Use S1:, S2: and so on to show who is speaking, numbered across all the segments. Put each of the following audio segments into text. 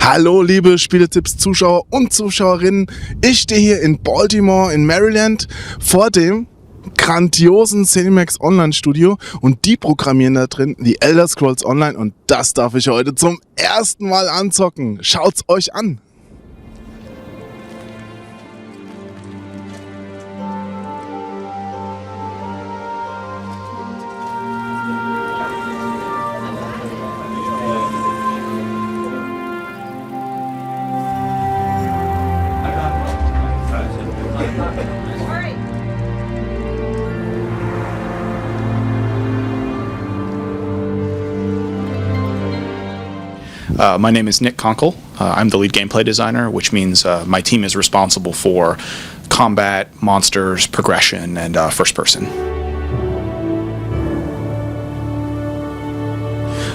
S1: Hallo liebe Spieletipps-Zuschauer und Zuschauerinnen, ich stehe hier in Baltimore in Maryland vor dem grandiosen Cinemax Online Studio und die programmieren da drin die Elder Scrolls Online und das darf ich heute zum ersten Mal anzocken. Schaut's euch an!
S2: My name is Nick Conkle. I'm the lead gameplay designer, which means my team is responsible for combat, monsters, progression, and first person.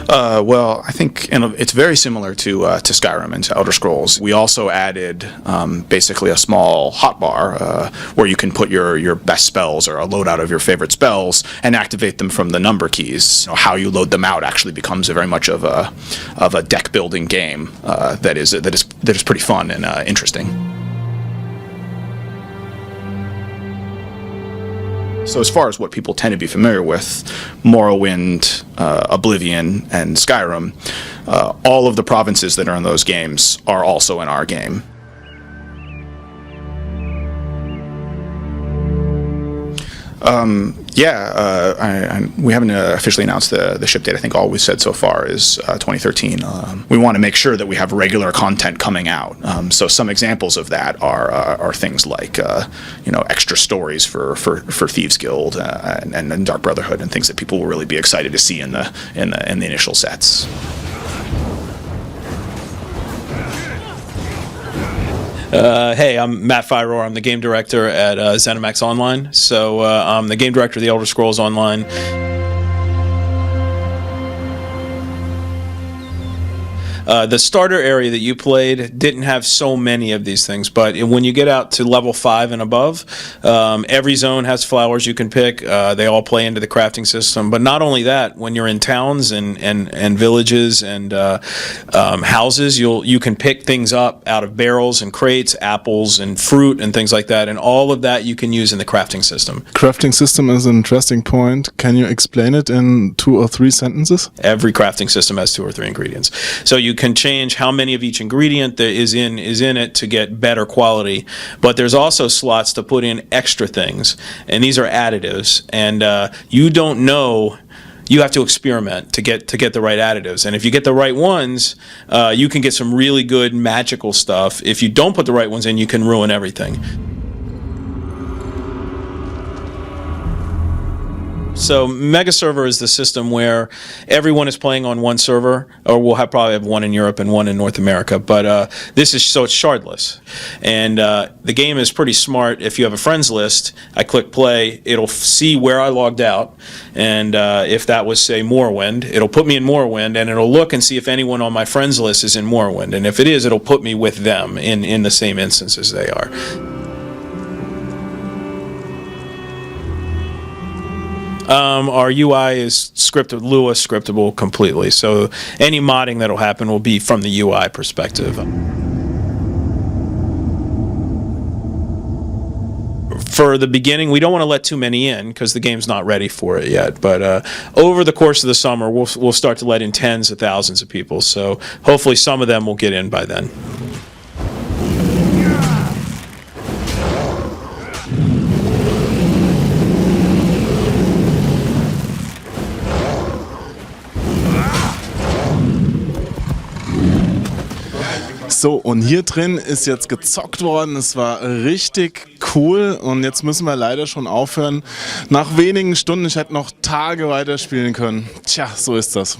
S2: Well, I think it's very similar to Skyrim and to Elder Scrolls. We also added basically a small hotbar where you can put your best spells or a loadout of your favorite spells and activate them from the number keys. How you load them out actually becomes very much of a deck building game that is pretty fun and interesting. So as far as what people tend to be familiar with, Morrowind, Oblivion, and Skyrim, all of the provinces that are in those games are also in our game. We haven't officially announced the ship date. I think all we've said so far is 2013. We want to make sure that we have regular content coming out. So some examples of that are things like extra stories for Thieves Guild and Dark Brotherhood and things that people will really be excited to see in the initial sets.
S3: Hey, I'm Matt Fyror. I'm the game director at ZeniMax Online. So I'm the game director of the Elder Scrolls Online. The starter area that you played didn't have so many of these things, but when you get out to level 5 and above, every zone has flowers you can pick. They all play into the crafting system. But not only that, when you're in towns and villages and houses, you can pick things up out of barrels and crates, apples and fruit and things like that, and all of that you can use in the crafting system.
S1: Crafting system is an interesting point. Can you explain it in 2 or 3 sentences?
S3: Every crafting system has 2 or 3 ingredients. So you can change how many of each ingredient that is in it to get better quality, but there's also slots to put in extra things, and these are additives, and you don't know. You have to experiment to get the right additives, and if you get the right ones, you can get some really good magical stuff. If you don't put the right ones in, you can ruin everything. So Mega Server is the system where everyone is playing on one server, or we'll probably have one in Europe and one in North America, but this is so it's shardless. And the game is pretty smart. If you have a friends list, I click play, it'll see where I logged out, and if that was, say, Morrowind, it'll put me in Morrowind, and it'll look and see if anyone on my friends list is in Morrowind, and if it is, it'll put me with them in the same instance as they are. Our UI is scripted, Lua scriptable completely, so any modding that'll happen will be from the UI perspective. For the beginning, we don't want to let too many in because the game's not ready for it yet, but over the course of the summer, we'll start to let in tens of thousands of people, so hopefully some of them will get in by then.
S1: So, und hier drin ist jetzt gezockt worden, es war richtig cool und jetzt müssen wir leider schon aufhören. Nach wenigen Stunden, ich hätte noch Tage weiterspielen können. Tja, so ist das.